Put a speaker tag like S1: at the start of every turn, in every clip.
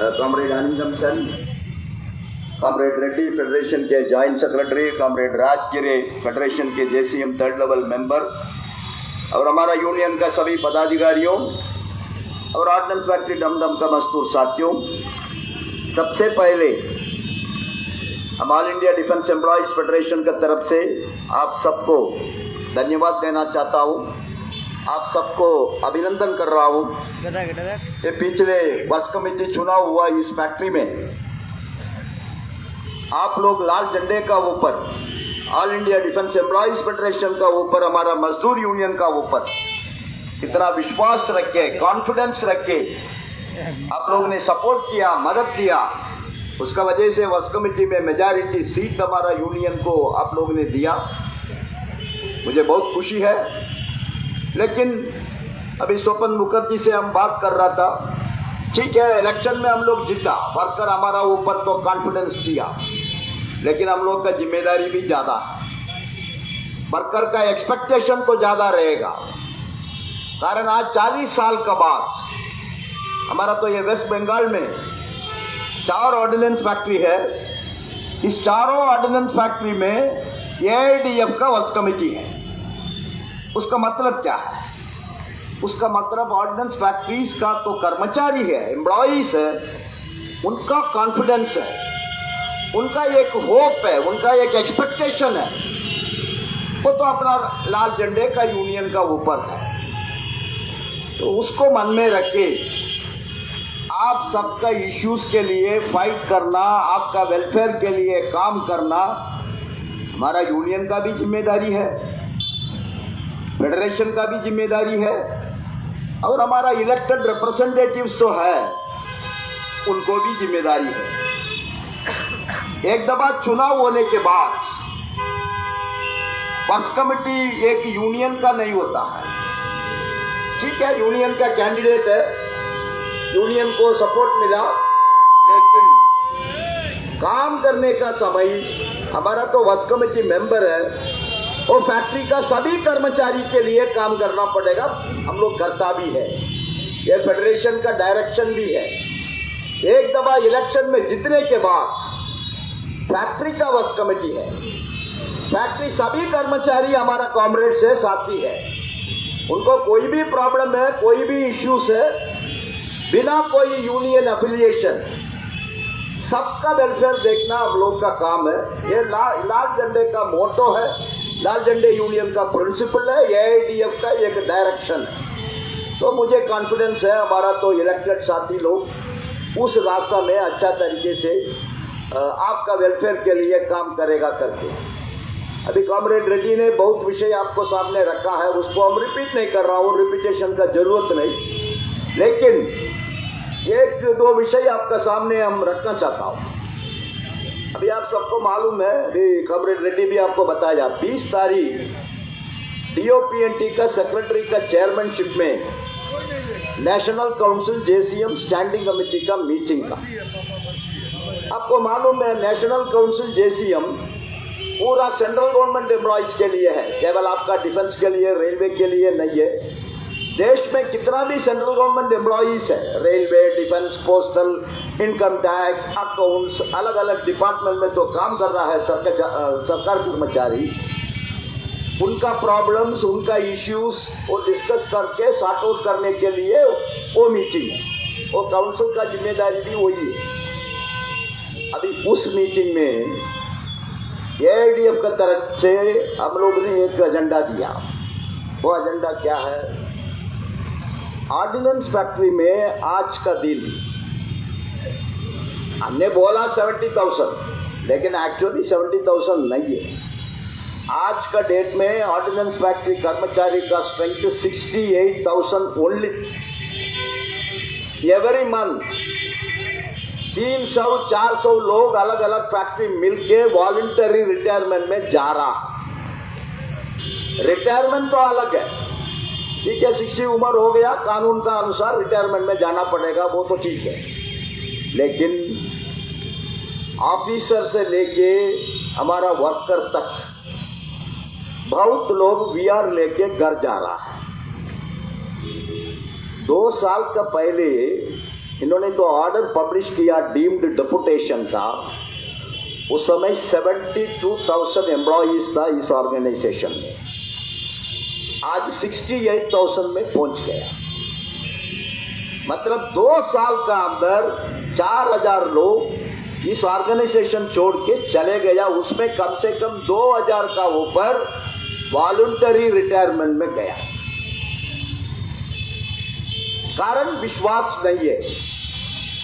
S1: Comrade आनंदम सन, comrade Reddy federation के joint secretary, comrade Rajgire federation के JCM 3rd level member और हमारा यूनियन का सभी पदाधिकारियों और ऑर्डिनेंस फैक्ट्री डमडम का मजदूर साथियों, सबसे पहले हम all India defence employees federation की तरफ से आप सबको धन्यवाद देना चाहता हूँ। आप सबको अभिनंदन कर रहा हूँ। ये पिछले वर्ष कमेटी चुनाव हुआ इस फैक्ट्री में आप लोग लाल झंडे का ऊपर all India defence employees federation का ऊपर हमारा मजदूर यूनियन का ऊपर इतना विश्वास रखे, कॉन्फिडेंस रखे, आप लोगों ने सपोर्ट किया, मदद दिया, उसका वजह से वर्ष कमेटी में मेजॉरिटी सीट हमारा यूनियन को आप लोगों ने दिया। मुझे बहुत खुशी है। लेकिन अभी स्वपन मुखर्जी से हम बात कर रहा था, ठीक है इलेक्शन में हम लोग जीता, वर्कर हमारा ऊपर तो कॉन्फिडेंस दिया, लेकिन हम लोग का जिम्मेदारी भी ज्यादा है, वर्कर का एक्सपेक्टेशन तो ज्यादा रहेगा। कारण आज 40 साल के बाद हमारा तो ये वेस्ट बंगाल में 4 ऑर्डिनेंस फैक्ट्री है। इस चारों ऑर्डिनेंस फैक्ट्री में एआईडीएफ का वर्क्स कमेटी है। उसका मतलब क्या है? उसका मतलब ऑर्डिनेंस फैक्ट्रीज का तो कर्मचारी है, एम्प्लॉइज है, उनका कॉन्फिडेंस है, उनका एक होप है, उनका एक एक्सपेक्टेशन है, वो तो अपना लाल झंडे का यूनियन का ऊपर है। तो उसको मन में रखे आप सबका इश्यूज के लिए फाइट करना, आपका वेलफेयर के लिए काम करना हमारा यूनियन का भी जिम्मेदारी है, फेडरेशन का भी जिम्मेदारी है, और हमारा इलेक्टेड रिप्रेजेंटेटिव्स तो है उनको भी जिम्मेदारी है। एक दफा चुनाव होने के बाद वर्क्स कमेटी एक यूनियन का नहीं होता है। ठीक है, यूनियन का कैंडिडेट है, यूनियन को सपोर्ट मिला, लेकिन काम करने का समय हमारा तो वर्क्स कमेटी मेंबर है, और फैक्ट्री का सभी कर्मचारी के लिए काम करना पड़ेगा। हम लोग करता भी है, ये फेडरेशन का डायरेक्शन भी है। एक दफा इलेक्शन में जीतने के बाद फैक्ट्री का वर्क्स कमेटी है, फैक्ट्री सभी कर्मचारी हमारा कॉमरेड से साथी है, उनको कोई भी प्रॉब्लम है, कोई भी इश्यूज है, बिना कोई यूनियन एफिलिएशन सबका वेलफेयर देखना हम लोग का काम है। ये लाल झंडे का मोटो है, लाल झंडे यूनियन का प्रिंसिपल है, एआईडीएफ का एक डायरेक्शन है। तो मुझे कॉन्फिडेंस है हमारा तो इलेक्टेड साथी लोग उस रास्ता में अच्छा तरीके से आपका वेलफेयर के लिए काम करेगा करके। अभी कॉमरेड रेड्डी ने बहुत विषय आपको सामने रखा है, उसको हम रिपीट नहीं कर रहा हूँ, रिपीटेशन का जरूरत नहीं, लेकिन 1-2 विषय आपका सामने हम रखना चाहता हूँ। अभी आप सबको मालूम है, अभी कॉमरेड रेड्डी भी आपको बताया, 20 तारीख डीओपीएनटी का सेक्रेटरी का चेयरमैनशिप में national council JCM standing committee का मीटिंग का। आपको मालूम है नेशनल काउंसिल जेसीएम पूरा सेंट्रल गवर्नमेंट एम्प्लॉइज के लिए है, केवल आपका डिफेंस के लिए, रेलवे के लिए नहीं है। देश में कितना भी सेंट्रल गवर्नमेंट एम्प्लॉइज है, railway, defence, postal, income tax, accounts, अलग अलग डिपार्टमेंट में तो काम कर रहा है सरकार कर्मचारी, उनका प्रॉब्लम्स, उनका इश्यूज वो डिस्कस करके सॉर्ट आउट करने के लिए वो मीटिंग है, वो काउंसिल का जिम्मेदारी भी वही है। अभी उस मीटिंग में एआईडीएफ की तरफ से हम लोग ने एक एजेंडा दिया। वो एजेंडा क्या है? ऑर्डिनेंस फैक्ट्री में आज का दिन हमने बोला 70,000, लेकिन एक्चुअली 70,000 नहीं है। आज का डेट में ऑर्डिनेंस फैक्ट्री कर्मचारी का स्ट्रेंथ 68,000 ओनली। एवरी मंथ 300-400 लोग अलग अलग फैक्ट्री मिलके वॉलंटरी रिटायरमेंट में जा रहा। रिटायरमेंट तो अलग है, ठीक है, 60 उम्र हो गया, कानून का अनुसार रिटायरमेंट में जाना पड़ेगा, वो तो ठीक है, लेकिन ऑफिसर से लेके हमारा वर्कर तक बहुत लोग वीआर लेके घर जा रहा है। 2 साल का पहले इन्होंने तो ऑर्डर पब्लिश किया डीम्ड डेपुटेशन का। उस समय 72,000 एम्प्लॉइज था इस ऑर्गेनाइजेशन में, आज 68,000 में पहुंच गया। मतलब 2 साल का अंदर 4,000 लोग इस ऑर्गेनाइजेशन छोड़ के चले गया। उसमें कम से कम 2,000 का ऊपर वॉलंटरी रिटायरमेंट में गया। कारण विश्वास नहीं है,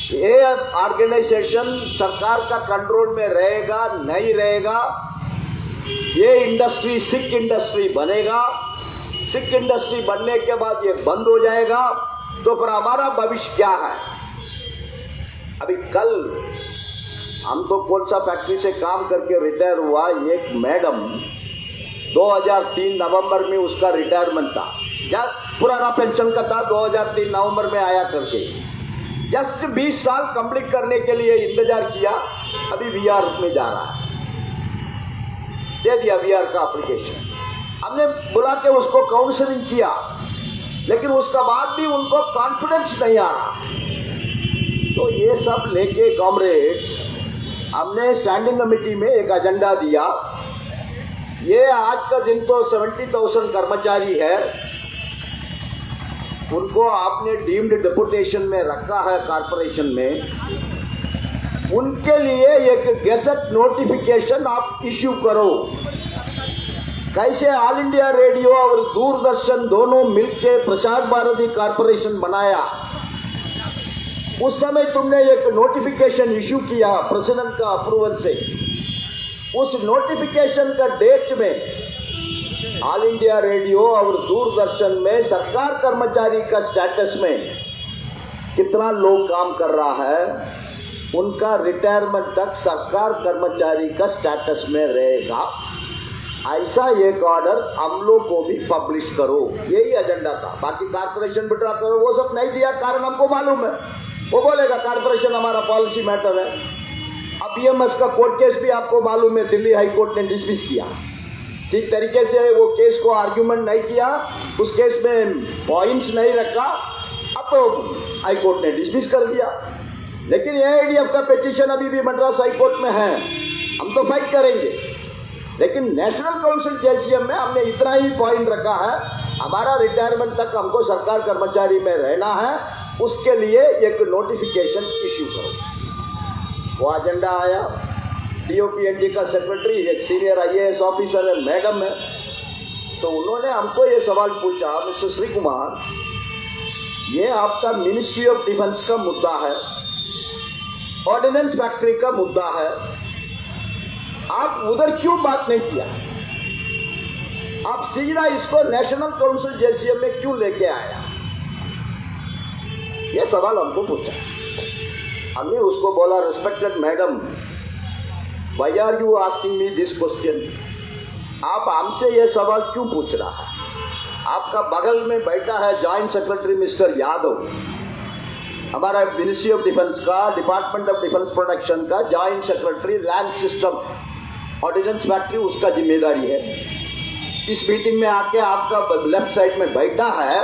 S1: ये ऑर्गेनाइजेशन सरकार का कंट्रोल में रहेगा नहीं रहेगा, ये इंडस्ट्री सिख इंडस्ट्री बनेगा, सिख इंडस्ट्री बनने के बाद ये बंद हो जाएगा, तो फिर हमारा भविष्य क्या है। अभी कल हम तो कौन सा फैक्ट्री से काम करके रिटायर हुआ, एक मैडम 2003 नवंबर में उसका रिटायरमेंट था, पुराना पेंशन का था, 2003 नवंबर में आया करके जस्ट 20 साल कंप्लीट करने के लिए इंतजार किया। अभी वीआर में जा रहा है, दे दिया वीआर का एप्लीकेशन। हमने बुला के उसको काउंसलिंग किया, लेकिन उसका बाद भी उनको कॉन्फिडेंस नहीं आ रहा। तो ये सब लेके कॉमरेड्स हमने स्टैंडिंग कमेटी में एक एजेंडा दिया। ये आज का दिन तो 70,000 कर्मचारी है, उनको आपने डीम्ड डेपुटेशन में रखा है कॉर्पोरेशन में, उनके लिए एक गैजेट नोटिफिकेशन आप इश्यू करो। कैसे ऑल इंडिया रेडियो और दूरदर्शन दोनों मिलकर प्रसार भारती कॉर्पोरेशन बनाया, उस समय तुमने एक नोटिफिकेशन इश्यू किया प्रेसिडेंट का अप्रूवल से। उस नोटिफिकेशन का डेट में ऑल इंडिया रेडियो और दूरदर्शन में सरकार कर्मचारी का स्टेटस में कितना लोग काम कर रहा है, उनका रिटायरमेंट तक सरकार कर्मचारी का स्टेटस में रहेगा। ऐसा एक ऑर्डर हम लोग को भी पब्लिश करो, यही एजेंडा था। बाकी कारपोरेशन विड्रॉ करो वो सब नहीं दिया, कारण हमको मालूम है, वो बोलेगा कारपोरेशन हमारा पॉलिसी मैटर है। अब बीएमएस का कोर्ट केस भी आपको मालूम है, दिल्ली हाई कोर्ट ने डिसमिस किया। ठीक तरीके से वो केस को आर्ग्यूमेंट नहीं किया, उस केस में पॉइंट्स नहीं रखा, अब तो हाई कोर्ट ने डिसमिस कर दिया। लेकिन एआईडीएफ का पिटीशन अभी भी मद्रास हाई कोर्ट में है, हम तो फाइट करेंगे। लेकिन नेशनल काउंसिल जेसीएम में हमने इतना ही पॉइंट रखा है, हमारा रिटायरमेंट तक हमको सरकार कर्मचारी में रहना है, उसके लिए एक नोटिफिकेशन इश्यू करो। वो एजेंडा आया, डीओपीएनडी का सेक्रेटरी एक सीनियर आईएएस ऑफिसर है, मैडम है, तो उन्होंने हमको ये सवाल पूछा, मिस्टर श्री कुमार, ये आपका मिनिस्ट्री ऑफ डिफेंस का मुद्दा है, ऑर्डिनेंस फैक्ट्री का मुद्दा है, आप उधर क्यों बात नहीं किया, आप सीधा इसको नेशनल काउंसिल जेसीएम में क्यों लेके आया, ये सवाल हमको पूछा। हमने उसको बोला, respected madam, Why are you asking me this question? आप हमसे ये सवाल क्यों पूछ रहा है? आपका बगल में बैठा है जॉइंट सेक्रेटरी मिस्टर यादव, हमारा मिनिस्ट्री ऑफ डिफेंस का, डिपार्टमेंट ऑफ डिफेंस प्रोडक्शन का joint secretary, land system ordnance factory उसका जिम्मेदारी है। इस मीटिंग में आके आपका लेफ्ट साइड में बैठा है,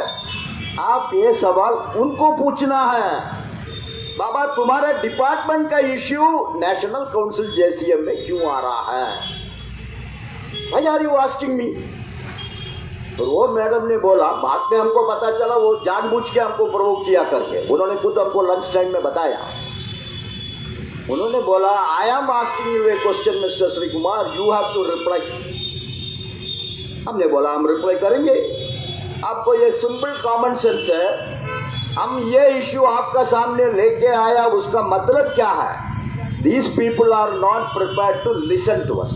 S1: आप ये सवाल उनको पूछना है, बाबा तुम्हारे डिपार्टमेंट का इश्यू नेशनल काउंसिल जेसीएम में क्यों आ रहा है, why are you asking me. तो वो मैडम ने बोला, बाद में हमको पता चला वो जानबूझ के हमको प्रोवोक किया करके, उन्होंने खुद हमको लंच टाइम में बताया। उन्होंने बोला, I am asking you a question mister Shri Kumar, you have to reply. हमने बोला हम रिप्लाई करेंगे, आपको ये सिंपल कॉमन सेंस है, हम ये इश्यू आपका सामने लेके आया, उसका मतलब क्या है, these people are not prepared to listen to us.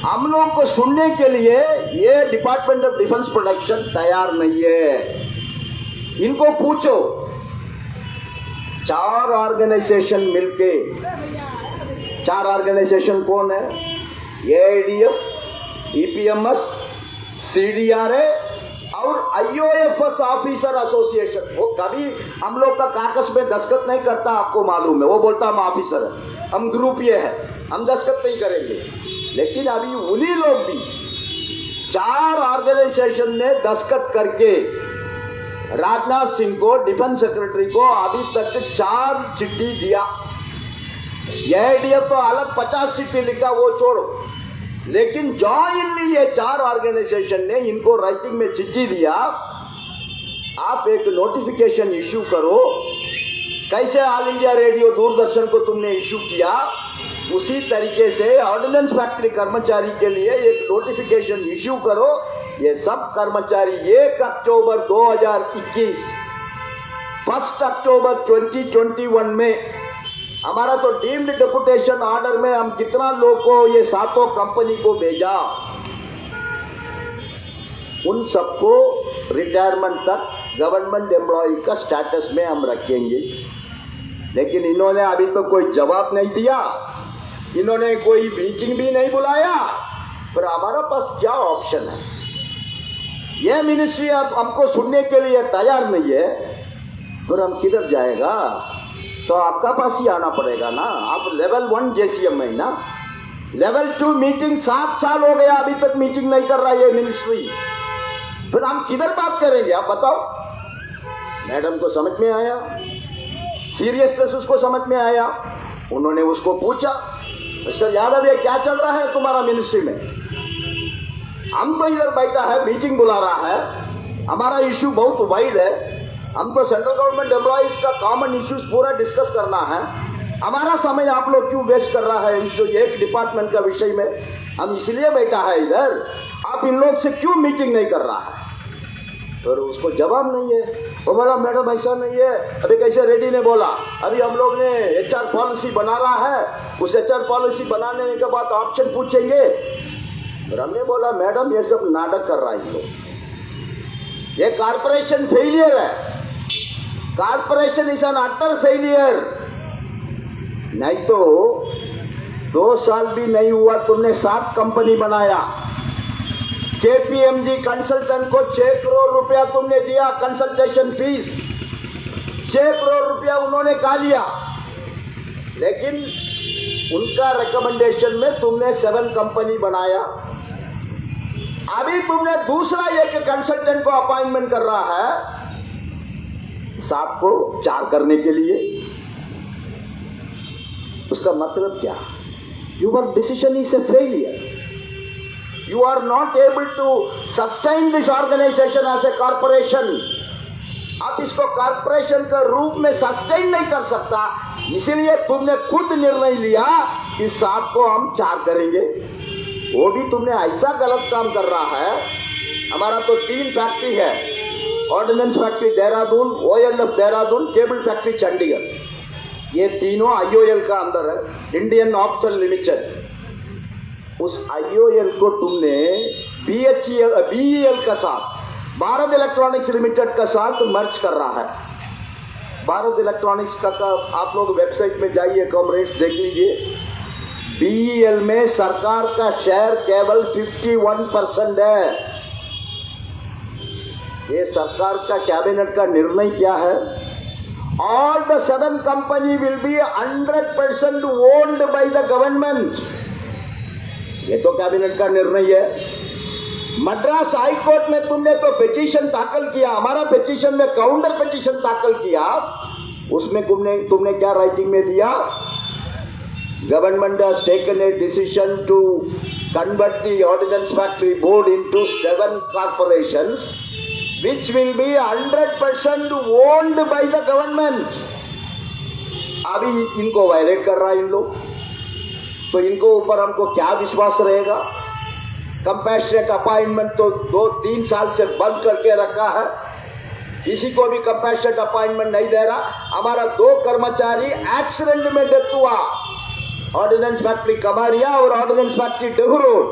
S1: हम लोग को सुनने के लिए ये डिपार्टमेंट ऑफ डिफेंस प्रोडक्शन तैयार नहीं है। इनको पूछो, 4 ऑर्गेनाइजेशन मिलके, 4 ऑर्गेनाइजेशन कौन है, एआईडीएफ, ईपीएमएस, सीडीआरए और आईओएफएस ऑफिसर एसोसिएशन। वो कभी हम लोग का कागज में दस्तखत नहीं करता, आपको मालूम है, वो बोलता हम ऑफिसर है, हम ग्रुप ये है, हम दस्तखत नहीं करेंगे। लेकिन अभी उन्हीं लोग भी 4 ऑर्गेनाइजेशन ने दस्तखत करके राजनाथ सिंह को, डिफेंस सेक्रेटरी को अभी तक 4 चिट्ठी दिया। एआईडीएफ तो अलग 50 चिट्ठी लिखा, वो छोड़ो, लेकिन जॉइंटली ये 4 ऑर्गेनाइजेशन ने इनको राइटिंग में चिट्ठी दिया। आप एक नोटिफिकेशन इश्यू करो, कैसे ऑल इंडिया रेडियो दूरदर्शन को तुमने इश्यू किया, उसी तरीके से ऑर्डिनेंस फैक्ट्री कर्मचारी के लिए एक नोटिफिकेशन इश्यू करो। ये सब कर्मचारी 1 अक्टूबर 2021, 1 अक्टूबर 2021 में हमारा तो डीम्ड डेपुटेशन ऑर्डर में हम कितना लोग को, ये 7 कंपनी को भेजा, उन सबको रिटायरमेंट तक गवर्नमेंट एम्प्लॉय का स्टेटस में हम रखेंगे। लेकिन इन्होंने अभी तो कोई जवाब नहीं दिया, इन्होंने कोई मीटिंग भी नहीं बुलाया। पर हमारा पास क्या ऑप्शन है? यह मिनिस्ट्री अब हमको सुनने के लिए तैयार नहीं है, फिर हम किधर जाएगा? तो आपका पास ही आना पड़ेगा ना। आप लेवल 1 जेसीएम है ना, लेवल 2 मीटिंग 7 साल हो गया, अभी तक मीटिंग नहीं कर रहा है ये मिनिस्ट्री। फिर हम किधर बात करेंगे? आप बताओ। मैडम को समझ में आया, सीरियसनेस उसको समझ में आया। उन्होंने उसको पूछा, मिस्टर यादव ये क्या चल रहा है तुम्हारा मिनिस्ट्री में? हम तो इधर बैठा है, मीटिंग बुला रहा है, हमारा इश्यू बहुत वाइड है, हमको सेंट्रल गवर्नमेंट एम्प्लॉइज का कॉमन इश्यूज पूरा डिस्कस करना है। हमारा समय आप लोग क्यों वेस्ट कर रहा है इस जो एक डिपार्टमेंट का विषय में? हम इसलिए बैठा है इधर, आप इन लोग से क्यों मीटिंग नहीं कर रहा है? और उसको जवाब नहीं है। वो बोला मैडम ऐसा नहीं है, अभी कैसे रेड्डी ने बोला, अभी हम लोग ने HR पॉलिसी बना रहा है, उस HR पॉलिसी बनाने के बाद ऑप्शन पूछेंगे। और हमने बोला मैडम ये सब नाटक कर रहा है, ये कारपोरेशन फेलियर है, corporation is an utter failure. नहीं तो 2 साल भी नहीं हुआ, तुमने 7 कंपनी बनाया। KPMG कंसल्टेंट को 6 करोड़ रुपया तुमने दिया कंसल्टेशन फीस, 6 करोड़ रुपया उन्होंने खा लिया। लेकिन उनका रिकमेंडेशन में तुमने 7 कंपनी बनाया। अभी तुमने दूसरा एक कंसल्टेंट को अपॉइंटमेंट कर रहा है 7 को 4 करने के लिए। उसका मतलब क्या? Your decision is a failure. You are not able to sustain this organization as a corporation. आप इसको कॉर्पोरेशन के रूप में सस्टेन नहीं कर सकता, इसीलिए तुमने खुद निर्णय लिया कि 7 को हम 4 करेंगे। वो भी तुमने ऐसा गलत काम कर रहा है। हमारा तो 3 फैक्ट्री है, ordnance factory Dehradun, OLF Dehradun, cable factory Chandigarh. ये तीनों IOL का अंदर है, इंडियन ऑप्टल लिमिटेड। उस IOL को तुमने BEL का साथ, भारत इलेक्ट्रॉनिक्स लिमिटेड का साथ मर्ज कर रहा है। भारत इलेक्ट्रॉनिक्स का आप लोग वेबसाइट में जाइए, कॉमरेड्स देख लीजिए। BEL में सरकार का शेयर केवल 51% है। ये सरकार का कैबिनेट का निर्णय क्या है? All the 7 company will be 100% owned by the government. ये तो कैबिनेट का निर्णय है। मद्रास हाई कोर्ट में तुमने तो पिटीशन दाखिल किया, हमारा पिटीशन में काउंटर पिटीशन दाखिल किया। उसमें तुमने क्या राइटिंग में दिया? Government has taken a decision to convert the ordnance factory board into 7 corporations which will be 100% owned by the government. अभी इनको वायलेट कर रहा है इन लोग, तो इनको ऊपर हमको क्या विश्वास रहेगा? कंपैशनेट अपॉइंटमेंट तो 2-3 साल से बंद करके रखा है, किसी को भी कंपैशनेट अपॉइंटमेंट नहीं दे रहा। हमारा 2 कर्मचारी एक्सीडेंट में डेथ हुआ, ऑर्डिनेंस फैक्ट्री कमारिया और ऑर्डिनेंस फैक्ट्री डेहरोड।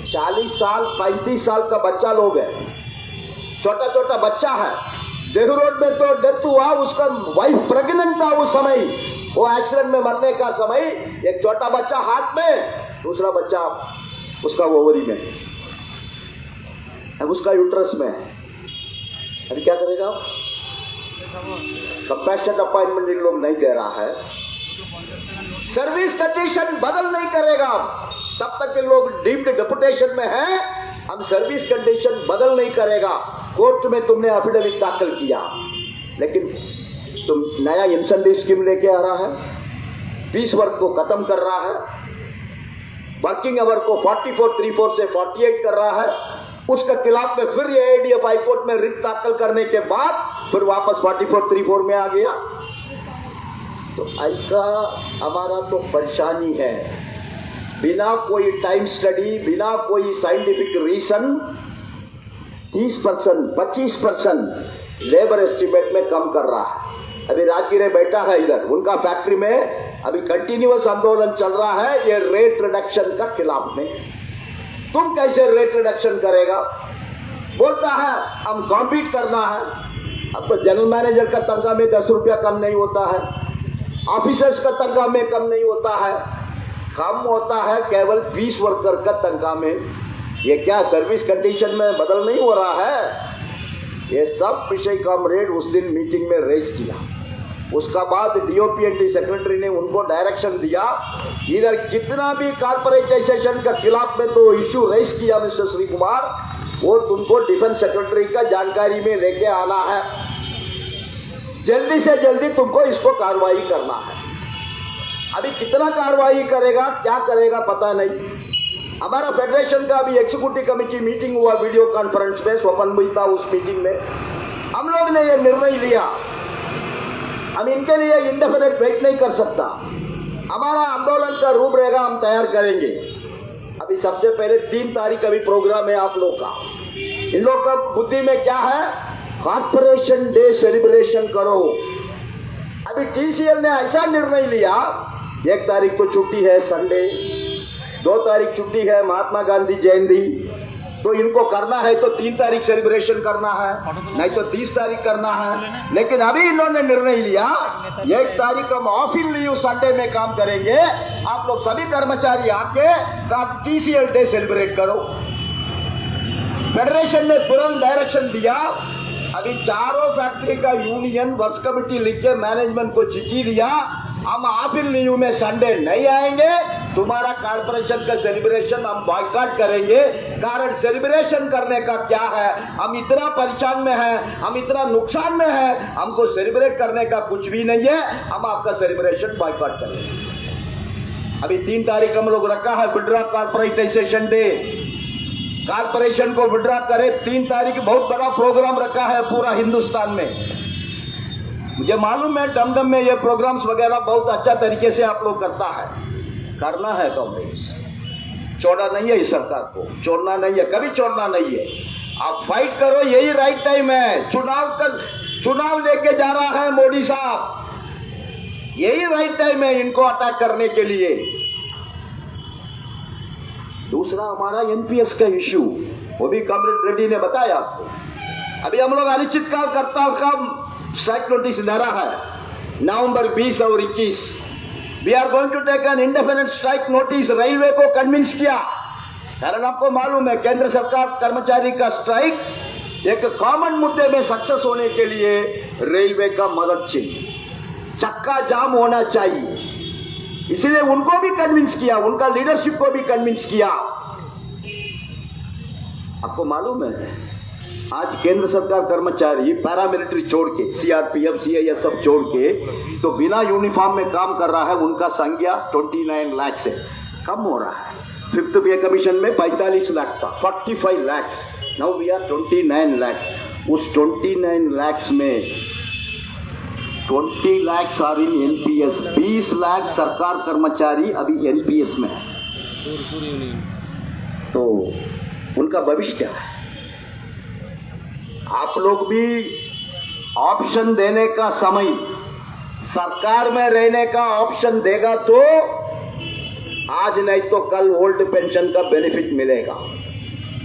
S1: 40 साल 35 साल का बच्चा लोग है, छोटा छोटा बच्चा है। डेहरोड में तो डेथ हुआ, उसका वाइफ प्रेग्नेंट था उस समय, वो एक्सीडेंट में मरने का समय। एक छोटा बच्चा हाथ में, दूसरा बच्चा उसका ओवरी में, अब उसका यूट्रस में है। अरे क्या करेगा? कंपैशनेट अपॉइंटमेंट इन लोग नहीं दे रहा है, सर्विस कंडीशन बदल नहीं करेगा। तब तक के लोग डीम्ड डेपुटेशन में हैं, हम सर्विस कंडीशन बदल नहीं करेगा। कोर्ट में तुमने एफिडेविट दाखिल किया, लेकिन तुम नया इंसेंटिव स्कीम लेके आ रहा है, पीस वर्क को खत्म कर रहा है, वर्किंग आवर को 4434 से 48 कर रहा है, उसके खिलाफ में फिर ये एडीएफ हाईकोर्ट में रिट दाखिल करने के बाद फिर वापस 4434 में आ गया। तो ऐसा हमारा तो परेशानी है। बिना कोई टाइम स्टडी, बिना कोई साइंटिफिक रीजन 30% 25% लेबर एस्टिमेट में कम कर रहा है। अभी राजगिरे बैठा है इधर, उनका फैक्ट्री में अभी कंटिन्यूअस आंदोलन चल रहा है ये रेट रिडक्शन का खिलाफ में। तुम कैसे रेट रिडक्शन करेगा? बोलता है हम कॉम्पीट करना है। अब तो जनरल मैनेजर का तनख्वाह में 10 रुपया कम नहीं होता है, ऑफिसर्स का तनख्वाह में कम नहीं होता है, कम होता है केवल पीस वर्कर का तनख्वाह में। ये क्या सर्विस कंडीशन में बदल नहीं हो रहा है? ये सब विषय कॉमरेड उस दिन मीटिंग में रेज किया। उसका बाद डीओपीएनटी सेक्रेटरी ने उनको डायरेक्शन दिया, इधर जितना भी कॉर्पोरेटाइजेशन का खिलाफ में तो इश्यू रेज किया मिस्टर श्री कुमार, वो तुमको डिफेंस सेक्रेटरी का जानकारी में लेके आना है, जल्दी से जल्दी तुमको इसको कार्रवाई करना है। अभी कितना कार्रवाई करेगा, क्या करेगा पता नहीं। हमारा फेडरेशन का अभी एग्जीक्यूटिव कमेटी मीटिंग हुआ वीडियो कॉन्फ्रेंस में, स्वपन भी था उस मीटिंग में। हम लोग ने ये निर्णय लिया, हम इनके लिए इंडेफिनिट वेट नहीं कर सकता। हमारा आंदोलन का रूपरेखा हम तैयार करेंगे। अभी सबसे पहले 3 तारीख अभी प्रोग्राम है आप लोग का। इन लोग का बुद्धि में क्या है? कॉर्पोरेशन डे सेलिब्रेशन करो। अभी टीसीएल ने ऐसा निर्णय लिया, 1 तारीख तो छुट्टी है संडे, 2 तारीख छुट्टी है महात्मा गांधी जयंती, तो इनको करना है तो 3 तारीख सेलिब्रेशन करना है, नहीं तो 30 तारीख करना है। लेकिन अभी इन्होंने निर्णय लिया 1 तारीख हम ऑफ इन लीव संडे में काम करेंगे, आप लोग सभी कर्मचारी आके टीसीएल डे सेलिब्रेट करो। फेडरेशन ने तुरंत डायरेक्शन दिया। अभी चारों फैक्ट्री का यूनियन वर्क्स कमेटी लिख के मैनेजमेंट को चिट्ठी दिया, हम ऑफ इन लीव में संडे नहीं आएंगे, तुम्हारा कॉर्पोरेशन का सेलिब्रेशन हम बॉयकॉट करेंगे। कारण सेलिब्रेशन करने का क्या है? हम इतना परेशान में हैं, हम इतना नुकसान में हैं, हमको सेलिब्रेट करने का कुछ भी नहीं है, हम आपका सेलिब्रेशन बॉयकॉट करेंगे। अभी 3 तारीख हम लोग रखा है विड्रॉ कॉर्पोरेटाइजेशन डे, कॉर्पोरेशन को विड्रॉ करे। 3 तारीख बहुत बड़ा प्रोग्राम रखा है पूरा हिंदुस्तान में। मुझे मालूम है डमडम में ये प्रोग्राम्स वगैरह बहुत अच्छा तरीके से आप लोग करता है, करना है कांग्रेस, छोड़ना नहीं है इस सरकार को, छोड़ना नहीं है, कभी छोड़ना नहीं है। आप फाइट करो, यही राइट टाइम है। चुनाव लेके जा रहा है मोदी साहब, यही राइट टाइम है इनको अटैक करने के लिए। दूसरा हमारा एनपीएस का इश्यू, वो भी कॉमरेड रेड्डी ने बताया आपको। अभी हम लोग अनिश्चितकाल का स्ट्राइक नोटिस दे रहा है नवंबर 20 और 21। We are going to take an indefinite strike notice. Railway को कन्विंस किया, कारण आपको मालूम है केंद्र सरकार कर्मचारी का स्ट्राइक एक कॉमन मुद्दे में सक्सेस होने के लिए रेलवे का मदद चाहिए, चक्का जाम होना चाहिए, इसलिए उनको भी कन्विंस किया, उनका लीडरशिप को भी कन्विंस किया। आपको मालूम है आज केंद्र सरकार कर्मचारी पैरामिलिट्री छोड़ के, सीआरपीएफ सीआईएस सब छोड़ के तो बिना यूनिफॉर्म में काम कर रहा है, उनका संख्या 29 लाख से कम हो रहा है। 5th पे कमीशन में 45 लाख था, 45 lakh, now we are 29 lakh. उस 29 लाख में 20 lakh are in NPS, 20 lakh सरकार कर्मचारी अभी एनपीएस में है। तो उनका भविष्य क्या है? आप लोग भी ऑप्शन देने का समय, सरकार में रहने का ऑप्शन देगा तो आज नहीं तो कल ओल्ड पेंशन का बेनिफिट मिलेगा।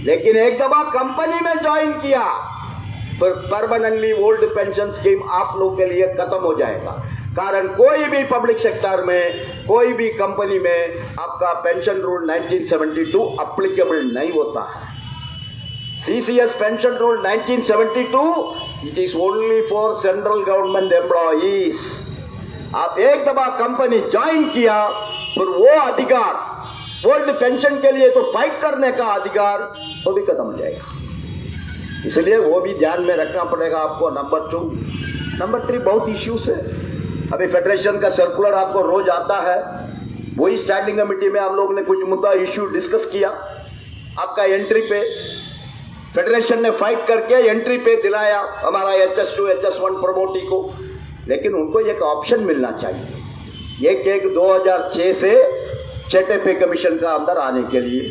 S1: लेकिन एक दफा कंपनी में ज्वाइन किया फिर परमानेंटली ओल्ड पेंशन स्कीम आप लोग के लिए खत्म हो जाएगा। कारण कोई भी पब्लिक सेक्टर में, कोई भी कंपनी में आपका पेंशन रूल 1972 अप्लीकेबल नहीं होता है। CCS pension rule 1972, it is only for central government employees. आप एक दफा कंपनी ज्वाइन किया फिर वो अधिकार ओल्ड पेंशन के लिए तो फाइट करने का अधिकार वो भी खत्म हो जाएगा। इसलिए वो भी ध्यान में रखना पड़ेगा आपको। नंबर 2, नंबर 3 बहुत इश्यूज है। अभी फेडरेशन का सर्कुलर आपको रोज आता है, वही स्टैंडिंग कमेटी में हम लोग ने कुछ मुद्दा इश्यू डिस्कस किया। आपका एंट्री पे फेडरेशन ने फाइट करके एंट्री पे दिलाया हमारा HS2 HS1 प्रमोटी को, लेकिन उनको एक ऑप्शन मिलना चाहिए एक 2006 से छठे पे कमीशन का अंदर आने के लिए,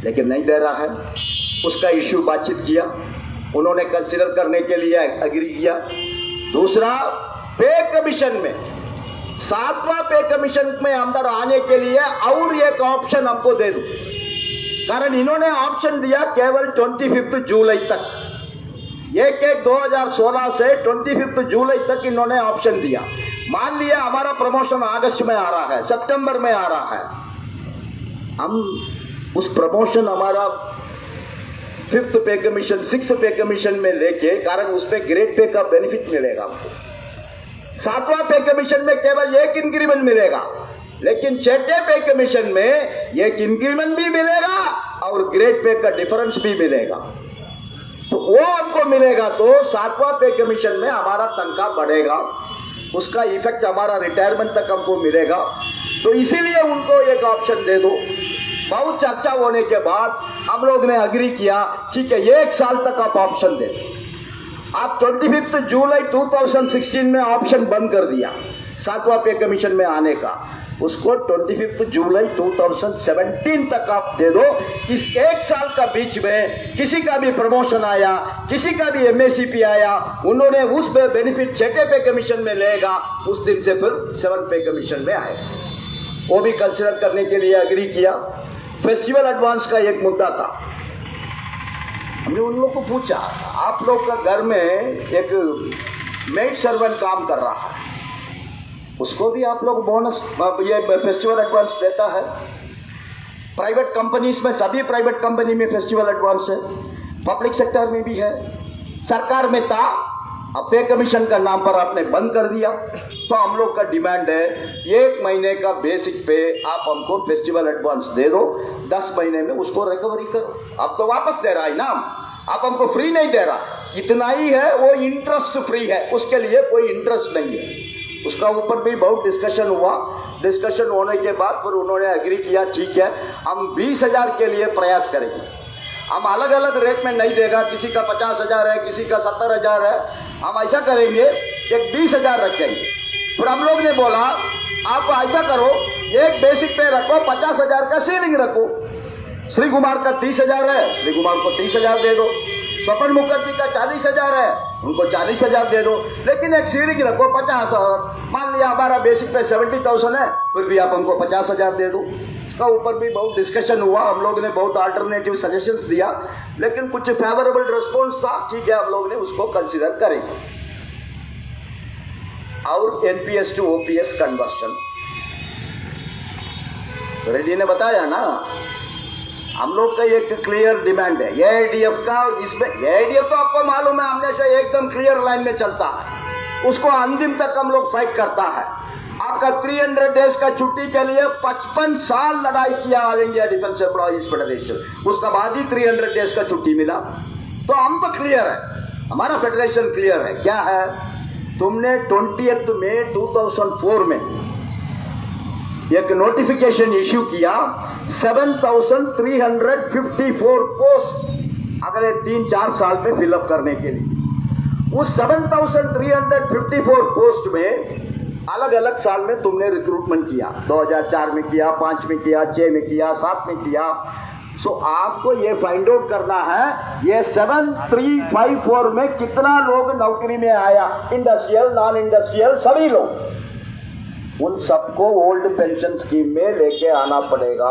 S1: लेकिन नहीं दे रहा है। उसका इश्यू बातचीत किया, उन्होंने कंसिडर करने के लिए एग्री किया। दूसरा, पे कमीशन में 7वां पे कमीशन में अंदर आने के लिए और एक ऑप्शन हमको दे दो, कारण इन्होंने ऑप्शन दिया केवल 25 जुलाई तक। 2016 से 25 जुलाई तक इन्होंने ऑप्शन दिया। मान लिया हमारा प्रमोशन अगस्त में आ रहा है, सितंबर में आ रहा है, हम उस प्रमोशन हमारा 5th पे कमीशन 6th पे कमीशन में लेके, कारण उस पे ग्रेड पे का बेनिफिट मिलेगा हमको। 7वां पे कमीशन में केवल एक इंक्रीमेंट मिलेगा, लेकिन छठे पे कमीशन में एक इंक्रीमेंट भी मिलेगा और ग्रेड पे का डिफरेंस भी मिलेगा। तो वो हमको मिलेगा तो 7वां पे कमीशन में हमारा तनख्वाह बढ़ेगा, उसका इफेक्ट हमारा रिटायरमेंट तक हमको मिलेगा। तो इसीलिए उनको एक ऑप्शन दे दो। बहुत चर्चा होने के बाद हम लोग ने अग्री किया, ठीक है 1 साल तक आप ऑप्शन दे दो। आप 25 जुलाई 2016 में ऑप्शन बंद कर दिया 7वां पे कमीशन में आने का, उसको 25 जुलाई 2017 तक आप दे दो। इस 1 साल का बीच में किसी का भी प्रमोशन आया, किसी का भी MACP आया, उन्होंने उस बेनिफिट छठे पे कमीशन में लेगा, उस दिन से फिर 7th पे कमीशन में आएगा। वो भी कंसिडर करने के लिए एग्री किया। फेस्टिवल एडवांस का एक मुद्दा था, हमने उन लोगों को पूछा, आप लोग का घर में एक मेड सर्वेंट काम कर रहा है, उसको भी आप लोग बोनस ये फेस्टिवल एडवांस देता है? प्राइवेट कंपनीज में, सभी प्राइवेट कंपनी में फेस्टिवल एडवांस है, पब्लिक सेक्टर में भी है, सरकार में था, अब पे कमीशन का नाम पर आपने बंद कर दिया। तो हम लोग का डिमांड है 1 महीने का बेसिक पे आप हमको फेस्टिवल एडवांस दे दो, 10 महीने में उसको रिकवरी करो। अब तो वापस दे रहा है नाम, आप हमको फ्री नहीं दे रहा, इतना ही है, वो इंटरेस्ट फ्री है, उसके लिए कोई इंटरेस्ट नहीं है। उसका ऊपर भी बहुत डिस्कशन हुआ। डिस्कशन होने के बाद फिर उन्होंने एग्री किया, ठीक है हम 20,000 के लिए प्रयास करेंगे। हम अलग अलग रेट में नहीं देगा, किसी का 50,000 है, किसी का 70,000 है, हम ऐसा करेंगे एक 20,000 रखेंगे। फिर हम लोग ने बोला आप ऐसा करो, एक बेसिक पे रखो, 50,000 का सीलिंग रखो। श्री कुमार का 30,000 है, श्री कुमार को 30,000 दे दो। स्वपन मुखर्जी का 40,000 है, उनको 40,000 दे दो, लेकिन एक सीलिंग रखो 50,000। मान लिया हमारा बेसिक पे 70,000 है, फिर भी आप हमको 50,000 दे दो। इसका ऊपर भी बहुत डिस्कशन हुआ, हम लोग ने बहुत अल्टरनेटिव सजेशंस दिया, लेकिन कुछ फेवरेबल रिस्पॉन्स था, ठीक है हम लोग ने उसको कंसीडर करेंगे। और NPS to OPS conversion, Reddy ने बताया ना, हम लोग का एक क्लियर डिमांड है AIDF का। इसमें AIDF तो आपको मालूम है हमेशा एकदम क्लियर लाइन में चलता है, उसको अंतिम तक हम लोग फाइट करता है। आपका 300 डेज का छुट्टी के लिए 55 साल लड़ाई किया all India defence employees federation, उसका बाद ही 300 डेज का छुट्टी मिला। तो हम तो क्लियर है, हमारा फेडरेशन क्लियर है। क्या है, तुमने 20 मई 2004 में एक नोटिफिकेशन इश्यू किया 7,354 पोस्ट अगले 3-4 साल में फिलअप करने के लिए। उस 7,354 पोस्ट में अलग अलग साल में तुमने रिक्रूटमेंट किया, 2004 में किया, 5 में किया, 6 में किया, 7 में किया। सो आपको ये फाइंड आउट करना है ये 7,354 में कितना लोग नौकरी में आया, इंडस्ट्रियल नॉन इंडस्ट्रियल सभी लोग, उन सबको ओल्ड पेंशन स्कीम में लेके आना पड़ेगा।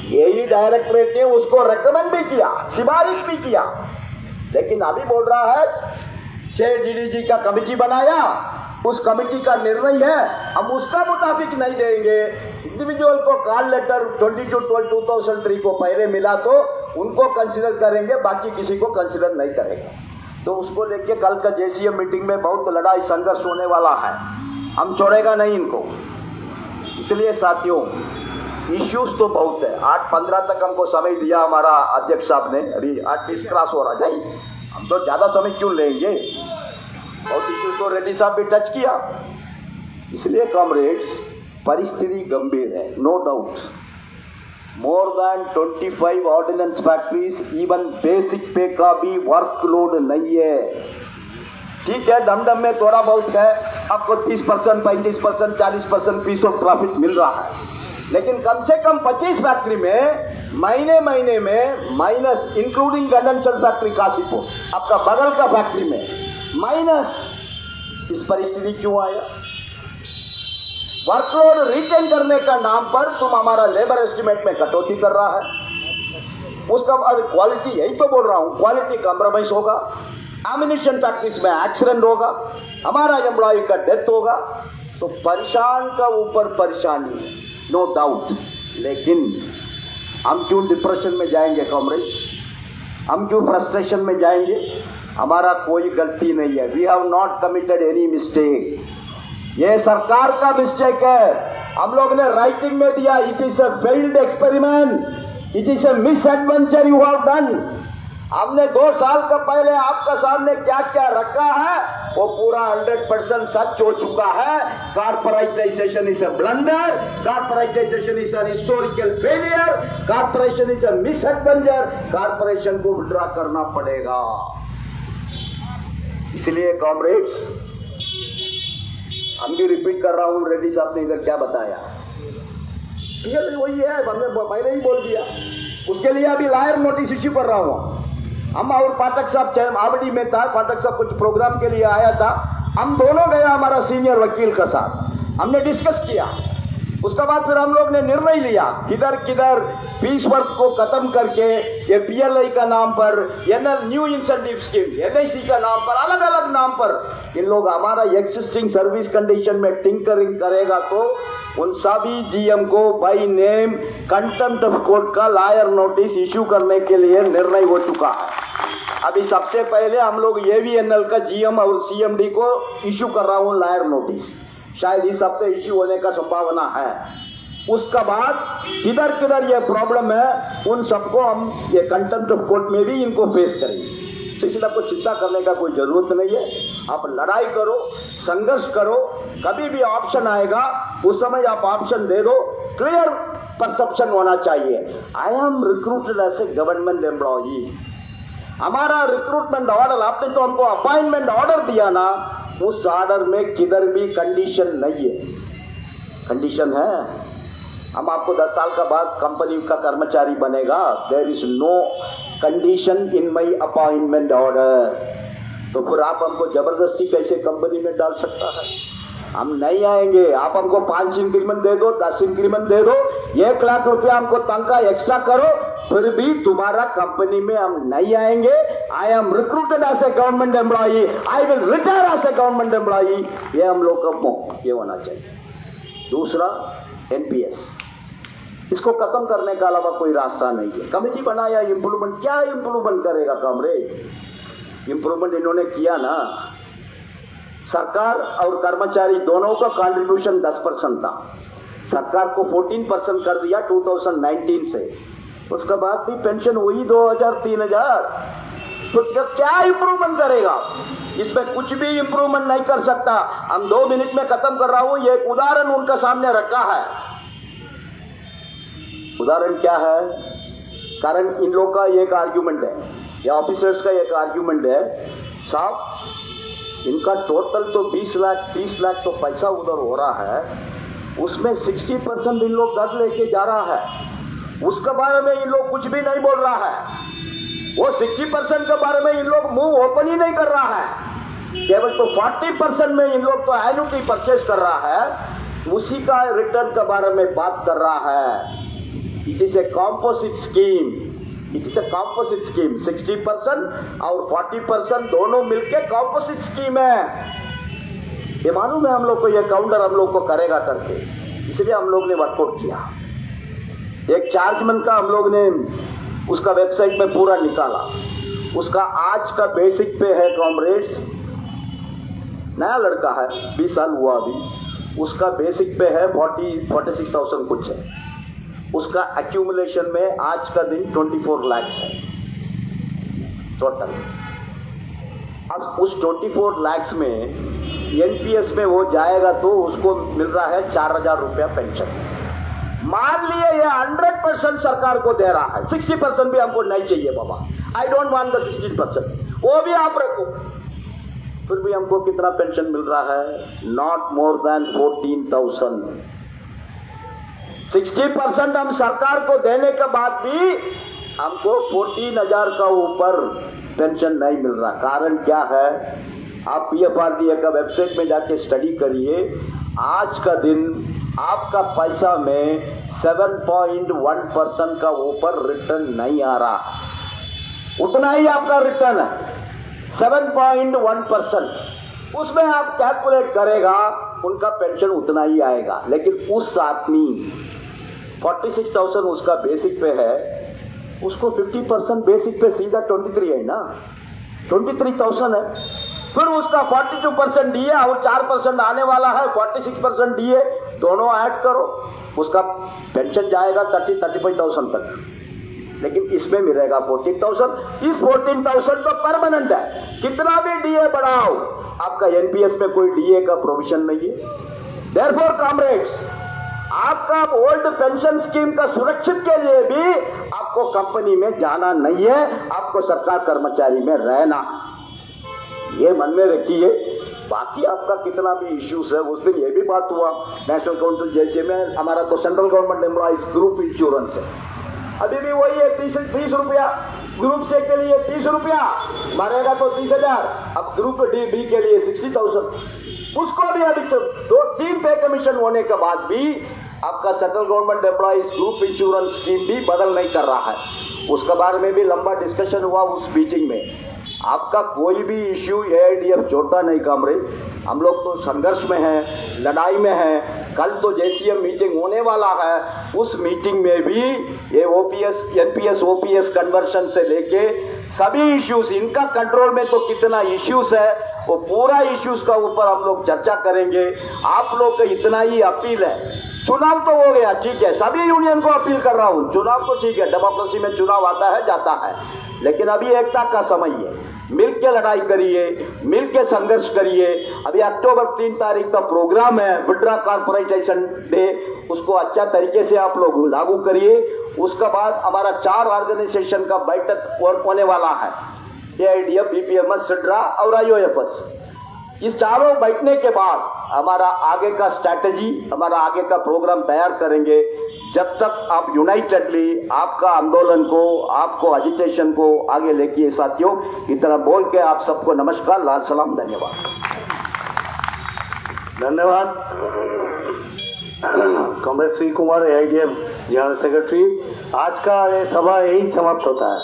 S1: यही डायरेक्टरेट ने उसको रेकमेंड भी किया, सिफारिश भी किया, लेकिन अभी बोल रहा है 6 DDG का कमेटी बनाया, उस कमेटी का निर्णय है, हम उसका मुताबिक नहीं देंगे। इंडिविजुअल को कॉल लेटर 22/12/2003 को पहले मिला तो उनको कंसिडर करेंगे, बाकी किसी को कंसिडर नहीं करेंगे। तो उसको लेके कल का JCM मीटिंग में बहुत लड़ाई संघर्ष होने वाला है, हम छोड़ेगा नहीं इनको। इसलिए साथियों इश्यूज तो बहुत है। 8:15 तक हमको समय दिया हमारा अध्यक्ष साहब ने, अभी 8:20 क्रॉस हो रहा है। हम तो ज्यादा समय क्यों लेंगे, बहुत इश्यूज तो रेड्डी साहब भी टच किया। इसलिए कॉमरेड्स, परिस्थिति गंभीर है, no doubt. More than 25 ordnance factories, even basic pay का भी वर्कलोड नहीं है। ठीक है, दमदम में थोड़ा बहुत है, आपको 30%, 35%, 40% पीस ऑफ प्रॉफिट मिल रहा है, लेकिन कम से कम 25 फैक्ट्री में महीने में minus, including condenser factory Kashipur, आपका बगल का फैक्ट्री में माइनस। इस परिस्थिति क्यों आया? वर्कलोड रिटेन करने का नाम पर तुम हमारा लेबर एस्टिमेट में कटौती कर रहा है। उसका बाद क्वालिटी, यही तो बोल रहा हूं, क्वालिटी कॉम्प्रोमाइज होगा, एमिनेशन फैक्ट्रीज में एक्सीडेंट होगा, हमारा एम्प्लॉय का डेथ होगा, तो परेशान का ऊपर परेशानी है, नो डाउट। लेकिन हम क्यों डिप्रेशन में जाएंगे कॉमरेड, हम क्यों फ्रस्ट्रेशन में जाएंगे? हमारा कोई गलती नहीं है, we have not committed any mistake. ये सरकार का मिस्टेक है। हम लोग ने राइटिंग में दिया, it is a failed experiment, it is a miss adventure you have done. हमने 2 साल का पहले आपका सामने क्या क्या रखा है वो पूरा 100% सच हो चुका है। Corporatisation is a blunder, corporatisation is an historical failure, corporation is a miss adventure, corporation को विड्रॉ करना पड़ेगा। इसलिए कॉमरेड्स, हम भी रिपीट कर रहा हूं, रेड्डी साहब ने इधर क्या बताया, ये वही है, हमने पहले ही बोल दिया। उसके लिए अभी लायर नोटिस इश्यू कर रहा हूं। हम और पाठक साहब आवड़ी में था, पाठक साहब कुछ प्रोग्राम के लिए आया था, हम दोनों गए हमारा सीनियर वकील के साथ, हमने डिस्कस किया। उसके बाद फिर हम लोग ने निर्णय लिया, किधर किधर पीस वर्क को खत्म करके ये पीएलआई का नाम पर, NL new incentive scheme, NIC का नाम पर, अलग अलग नाम पर इन लोग हमारा एक्सिस्टिंग सर्विस कंडीशन में टिंकरिंग करेगा, तो उन सभी जीएम को by name contempt of court का लायर नोटिस इश्यू करने के लिए निर्णय हो चुका है। अभी सबसे पहले हम लोग एवीएनएल का जीएम और सीएमडी को इश्यू कर रहा हूं लायर नोटिस, शायद इस हफ्ते इश्यू होने का संभावना है। उसका बाद किधर किधर ये प्रॉब्लम है उन सबको हम ये कंटेम्प्ट ऑफ कोर्ट में भी इनको फेस करेंगे। तो इसलिए आपको चिंता करने का कोई जरूरत नहीं है, आप लड़ाई करो, संघर्ष करो, कभी भी ऑप्शन आएगा उस समय आप ऑप्शन दे दो, क्लियर परसेप्शन होना चाहिए। I am recruited as a government employee, हमारा रिक्रूटमेंट ऑर्डर, आपने तो हमको अपॉइंटमेंट ऑर्डर दिया ना, उस ऑर्डर में किधर भी कंडीशन नहीं है। कंडीशन है हम आपको 10 साल का बाद कंपनी का कर्मचारी बनेगा, there is no condition in my appointment order. तो फिर आप हमको जबरदस्ती कैसे कंपनी में डाल सकता है? हम नहीं आएंगे। आप हमको 5 इंक्रीमेंट दे दो, 10 इंक्रीमेंट दे दो, 1 लाख रुपया हमको तनख्वाह एक्स्ट्रा करो, फिर भी तुम्हारा कंपनी में हम नहीं आएंगे। I am recruited as a government employee, I will retire as a government employee, ये हम लोग का ये होना चाहिए। दूसरा एनपीएस, इसको खत्म करने का अलावा कोई रास्ता नहीं है। कमेटी बनाया, इंप्रूवमेंट, क्या इंप्रूवमेंट करेगा कमरे? इंप्रूवमेंट इन्होंने किया ना, सरकार और कर्मचारी दोनों का कंट्रीब्यूशन 10% था, सरकार को 14% कर दिया 2019 से, उसके बाद भी पेंशन हुई 2000-3000। तो क्या इंप्रूवमेंट करेगा? इसमें कुछ भी इंप्रूवमेंट नहीं कर सकता। हम 2 मिनट में खत्म कर रहा हूं। ये एक उदाहरण उनका सामने रखा है। उदाहरण क्या है? कारण इन लोग का एक आर्ग्यूमेंट है, या ऑफिसर्स का एक आर्ग्यूमेंट है, साहब इनका टोटल तो 20 लाख 30 लाख तो पैसा उधर हो रहा है, उसमें 60% इन लोग घर लेके जा रहा है, उसके बारे में इन लोग कुछ भी नहीं बोल रहा है। वो 60% के बारे में इन लोग मुंह ओपन ही नहीं कर रहा है, केवल तो 40% में इन लोग तो एन्युटी परचेज कर रहा है, उसी का रिटर्न के बारे में बात कर रहा है। It is a composite scheme, it is a composite scheme, 60% और 40% दोनों मिलके कॉम्पोजिट स्कीम है। ये मालूम है हम लोग को, ये काउंटर हम लोग को करेगा करके, इसलिए हम लोग ने वर्कआउट किया। एक चार्जमैन का हम लोग ने उसका वेबसाइट में पूरा निकाला, उसका आज का बेसिक पे है कॉमरेड्स, नया लड़का है, 20 साल हुआ अभी, उसका बेसिक पे है 46,000 कुछ है। उसका एक्यूमुलेशन में आज का दिन 24 लाख है टोटल। अब उस 24 लाख में एनपीएस में वो जाएगा तो उसको मिल रहा है 4,000 रुपया पेंशन। मान लिए ये 100% सरकार को दे रहा है, 60% भी हमको नहीं चाहिए बाबा, आई डोंट वांट द 60%, वो भी आप रखो। फिर भी हमको कितना पेंशन मिल रहा है? Not more than 14,000। 60% हम सरकार को देने के बाद भी हमको 14,000 का ऊपर पेंशन नहीं मिल रहा। कारण क्या है? आप पीएफआरडीए का वेबसाइट में जाके स्टडी करिए। आज का दिन आपका पैसा में 7.1% का ऊपर रिटर्न नहीं आ रहा, उतना ही आपका रिटर्न है 7.1%। उसमें आप कैलकुलेट करेगा उनका पेंशन उतना ही आएगा। लेकिन उस आदमी 46,000 उसका बेसिक पे है, उसको 50% बेसिक पे सीधा 23 है ना, 23,000 है। फिर उसका 42% डीए और 4% आने वाला है, 46% डीए, दोनों ऐड करो, उसका पेंशन जाएगा 35,000 तक। लेकिन इसमें मिलेगा 14,000। इस 14,000 तो परमानेंट है, कितना भी डीए बढ़ाओ, आपका एनपीएस में कोई डीए का प्रोविजन नहीं है। देयरफॉर कॉमरेड्स, आपका ओल्ड पेंशन स्कीम का सुरक्षित के लिए भी आपको कंपनी में जाना नहीं है, आपको सरकार कर्मचारी में रहना, ये मन में रखिए। बाकी आपका कितना भी इश्यूज है, उस दिन ये भी बात हुआ नेशनल काउंसिल जैसे में, हमारा तो central government employees group insurance है, अभी भी वही है 30 रुपया, ग्रुप से के लिए 30 रुपया, मरेगा तो 30,000। अब ग्रुप डी के लिए 60,000, उसको भी अभी 2-3 पे कमीशन होने के बाद भी आपका central government employees group insurance scheme भी बदल नहीं कर रहा है। उसके बारे में भी लंबा डिस्कशन हुआ उस मीटिंग में। आपका कोई भी इश्यू एआईडीएफ छोड़ता नहीं कामरेड, हम लोग तो संघर्ष में हैं, लड़ाई में हैं। कल तो जेसीएम मीटिंग होने वाला है, उस मीटिंग में भी ये ओपीएस एनपीएस ओपीएस कन्वर्शन से लेके सभी इश्यूज, इनका कंट्रोल में तो कितना इश्यूज है वो पूरा इश्यूज का ऊपर हम लोग चर्चा करेंगे। आप लोग का इतना ही अपील है, चुनाव तो हो गया ठीक है, सभी यूनियन को अपील कर रहा हूं, चुनाव तो ठीक है, डेमोक्रेसी में चुनाव आता है जाता है, लेकिन अभी एकता का समय है, मिल के लड़ाई करिए, मिल के संघर्ष करिए। अभी अक्टूबर 3 तारीख का प्रोग्राम है विड्रा कॉर्पोरेटाइजेशन डे, उसको अच्छा तरीके से आप लोग लागू करिए। उसके बाद हमारा 4 ऑर्गेनाइजेशन का बैठक होने वाला है, एआईडीएफ, बीपीएमएस, सिड्रा और आईओएफएस। इस चारों बैठने के बाद हमारा आगे का स्ट्रैटेजी, हमारा आगे का प्रोग्राम तैयार करेंगे। जब तक आप यूनाइटेडली आपका आंदोलन को, आपको एजिटेशन को आगे लेके साथियों, इतना बोल के आप सबको नमस्कार, लाल सलाम, धन्यवाद।
S2: धन्यवाद comrade Shri Kumar, AIDF general secretary. आज का ये सभा यही समाप्त होता है।